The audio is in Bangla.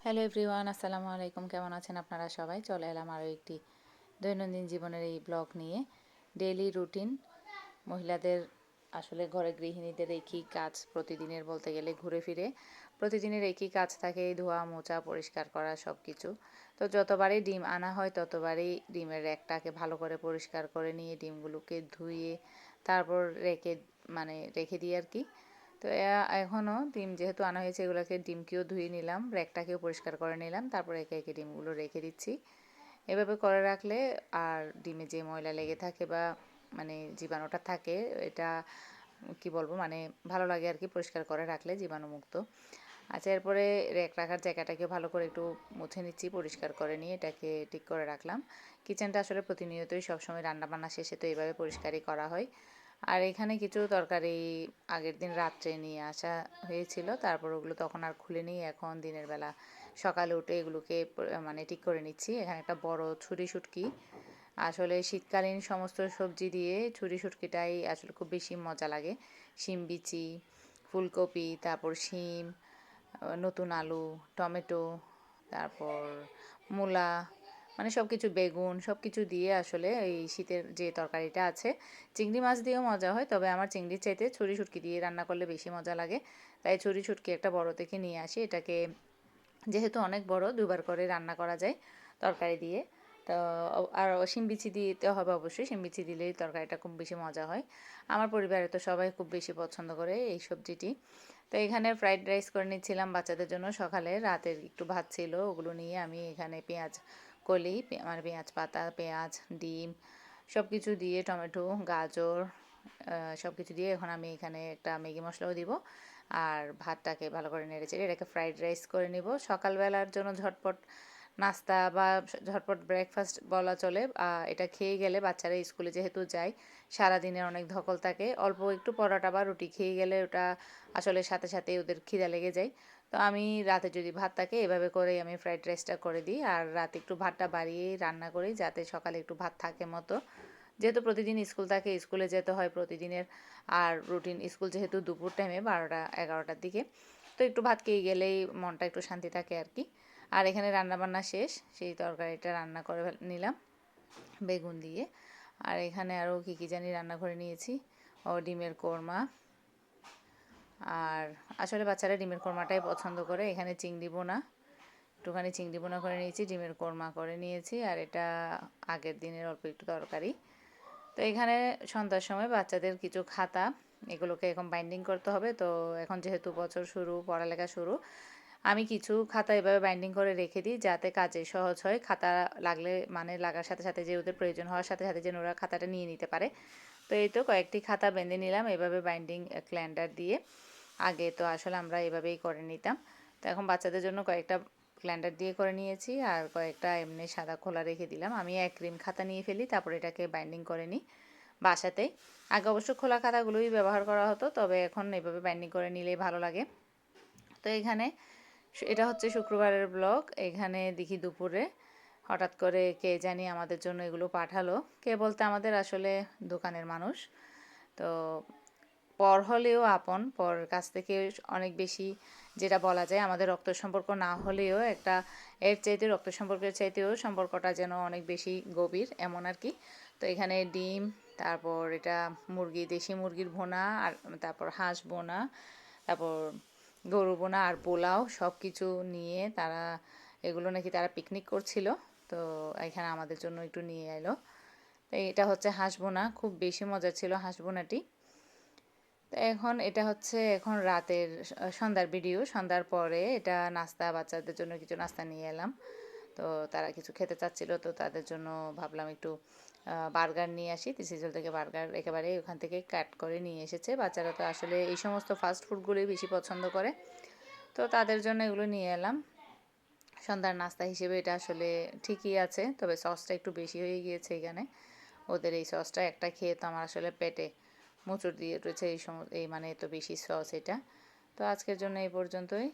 হ্যালো এভরিওয়ান, আসসালামু আলাইকুম। কেমন আছেন আপনারা সবাই? চলে এলাম আরও একটি দৈনন্দিন জীবনের এই ব্লগ নিয়ে। ডেইলি রুটিন মহিলাদের, আসলে ঘরে গৃহিণীদের একই কাজ প্রতিদিনের, বলতে গেলে ঘুরে ফিরে প্রতিদিনের একই কাজ থাকে, ধোয়া মোছা পরিষ্কার করা সব কিছু। তো যতবারই ডিম আনা হয় ততবারই ডিমের র্যাকটাকে ভালো করে পরিষ্কার করে নিয়ে ডিমগুলোকে ধুয়ে তারপর রেখে দিই আর কি। তো এখনও ডিম যেহেতু আনা হয়েছে, এগুলোকে ডিমকেও ধুয়ে নিলাম, র্যাকটাকেও পরিষ্কার করে নিলাম, তারপর একে একে ডিমগুলো রেখে দিচ্ছি। এভাবে করে রাখলে আর ডিমে যে ময়লা লেগে থাকে বা জীবাণুটা থাকে, এটা কি বলবো, ভালো লাগে আর কি পরিষ্কার করে রাখলে, জীবাণুমুক্ত। আচ্ছা, এরপরে র্যাক রাখার জায়গাটাকে ভালো করে একটু মুছে নিচ্ছি, পরিষ্কার করে নিয়ে এটাকে ঠিক করে রাখলাম। কিচেনটা আসলে প্রতিনিয়তই সবসময় রান্নাবান্না শেষে তো এইভাবে পরিষ্কারই করা হয়। আর এখানে কিছু তরকারি আগের দিন রাত্রে নিয়ে আসা হয়েছিল, তারপর ওগুলো তখন আর খুলে নিয়ে এখন দিনের বেলা সকালে উঠে এগুলোকে ঠিক করে নিচ্ছি। এখানে একটা বড় ছুরি শুটকি, আসলে শীতকালীন সমস্ত সবজি দিয়ে ছুরি শুটকিটাই আসলে খুব বেশি মজা লাগে। শিম বিচি, ফুলকপি, তারপর শিম, নতুন আলু, টমেটো, তারপর মূলা, সব কিছু, বেগুন, সব কিছু দিয়ে আসলে এই শীতের যে তরকারিটা আছে। চিংড়ি মাছ দিয়েও মজা হয়, তবে আমার চিংড়ির চাইতে ছুরি শুটকি দিয়ে রান্না করলে বেশি মজা লাগে। তাই ছুরি শুটকি একটা বড় থেকে নিয়ে আসি। এটাকে যেহেতু অনেক বড়, দুবার করে রান্না করা যায় তরকারি দিয়ে। তো আর শিম বিচি দিতে হবে অবশ্যই, শিম বিচি দিলেই তরকারিটা খুব বেশি মজা হয়। আমার পরিবারে তো সবাই খুব বেশি পছন্দ করে এই সবজিটি। তো এখানে ফ্রাইড রাইস করে নিচ্ছিলাম বাচ্চাদের জন্য। সকালে রাতের একটু ভাত ছিল, ওগুলো নিয়ে আমি এখানে পেঁয়াজ কলি, পেঁয়াজ পাতা, পেঁয়াজ, ডিম সব কিছু দিয়ে, টমেটো, গাজর সব কিছু দিয়ে এখন আমি এখানে একটা ম্যাগি মশলাও দিব। আর ভাতটাকে ভালো করে নেড়েচেড়ে এটাকে ফ্রাইড রাইস করে নিব। সকালবেলার জন্য ঝটপট নাস্তা বা ঝটপট ব্রেকফাস্ট বলা চলে। এটা খেয়ে গেলে বাচ্চারা স্কুলে যেহেতু যায়, সারাদিনের অনেক ধকল থাকে, অল্প একটু পরোটা বা রুটি খেয়ে গেলে ওটা আসলে সাথে সাথে ওদের খিদা লেগে যায়। তো আমি রাতে যদি ভাত থাকে, এভাবে করেই আমি ফ্রাইড রাইসটা করে দিই। আর রাতে একটু ভাতটা বাড়িয়েই রান্না করি, যাতে সকালে একটু ভাত থাকে মতো। যেহেতু প্রতিদিন স্কুল থাকে, স্কুলে যেতে হয় প্রতিদিনের। আর রুটিন স্কুল যেহেতু দুপুর টাইমে 12টা 11টার দিকে, তো একটু ভাত খেয়ে গেলেই মনটা একটু শান্তি থাকে আর কি। আর এখানে রান্নাবান্না শেষ, সেই তরকারিটা রান্না করে নিলাম বেগুন দিয়ে। আর এখানে আরও কী কী জানি রান্না করে নিয়েছি, ডিমের কোরমা। আর আসলে বাচ্চারা ডিমের কোরমাটাই পছন্দ করে। এখানে চিংড়ি বোনা, একটুখানি চিংড়ি বোনা করে নিয়েছি, ডিমের কোরমা করে নিয়েছি, আর এটা আগের দিনের অল্প একটু তরকারি। তো এখানে সন্ধ্যার সময় বাচ্চাদের কিছু খাতা, এগুলোকে এখন বাইন্ডিং করতে হবে। তো এখন যেহেতু বছর শুরু, পড়ালেখা শুরু, আমি কিছু খাতা এভাবে বাইন্ডিং করে রেখে দিই, যাতে কাজে সহজ হয়। খাতা লাগলে, লাগার সাথে সাথে যে ওদের প্রয়োজন হওয়ার সাথে সাথে যেন ওরা খাতাটা নিয়ে নিতে পারে। তো এই তো কয়েকটি খাতা বেঁধে নিলাম এভাবে বাইন্ডিং ক্ল্যান্ডার দিয়ে। আগে তো আসলে আমরা এভাবেই করে নিতাম। তো এখন বাচ্চাদের জন্য কয়েকটা ক্ল্যান্ডার দিয়ে করে নিয়েছি, আর কয়েকটা এমনি সাদা খোলা রেখে দিলাম। আমি এক ক্রিম খাতা নিয়ে ফেলি, তারপর এটাকে বাইন্ডিং করে নিই বাসাতেই। আগে অবশ্য খোলা খাতাগুলোই ব্যবহার করা হতো, তবে এখন এভাবে বাইন্ডিং করে নিলেই ভালো লাগে। তো এখানে এটা হচ্ছে শুক্রবারের ব্লগ। এখানে দেখি দুপুরে হঠাৎ করে কে জানি আমাদের জন্য এগুলো পাঠালো। কে বলতে আমাদের আসলে দোকানের মানুষ। তো পর হলেও আপন, পরের কাছ থেকে অনেক বেশি, যেটা বলা যায় আমাদের রক্ত সম্পর্ক না হলেও একটা, এর চাইতে রক্ত সম্পর্কের চাইতেও সম্পর্কটা যেন অনেক বেশি গভীর, এমন আর কি। তো এখানে ডিম, তারপর এটা মুরগি, দেশি মুরগির ভুনা, আর তারপর হাঁস ভুনা, তারপর গরু ভুনা আর পোলাও, সব কিছু নিয়ে তারা, এগুলো নাকি তারা পিকনিক করছিল, তো এখানে আমাদের জন্য একটু নিয়ে এলো। তো এটা হচ্ছে হাঁস ভুনা, খুব বেশি মজার ছিল হাঁস ভুনাটি। তো এটা হচ্ছে এখন রাতের সন্ধ্যার ভিডিও। সন্ধ্যার পরে এটা নাস্তা, বাচ্চাদের জন্য কিছু নাস্তা নিয়ে এলাম। তো তারা কিছু খেতে চাচ্ছিল, তো তাদের জন্য ভাবলাম একটু বার্গার নিয়ে আসি। সিজল থেকে বার্গার একেবারে ওখান থেকে কাট করে নিয়ে এসেছে। বাচ্চারা তো আসলে এই সমস্ত ফাস্ট ফুডগুলোই বেশি পছন্দ করে, তো তাদের জন্য এগুলো নিয়ে এলাম। সন্ধ্যার নাস্তা হিসেবে এটা আসলে ঠিকই আছে, তবে সসটা একটু বেশি হয়ে গিয়েছে এখানে। ওদের এই সসটা একটা খেয়ে তো আমার আসলে পেটে মোচড় দিয়ে রয়েছে, এই এত বেশি সস এটা। তো আজকের জন্য এই পর্যন্তই।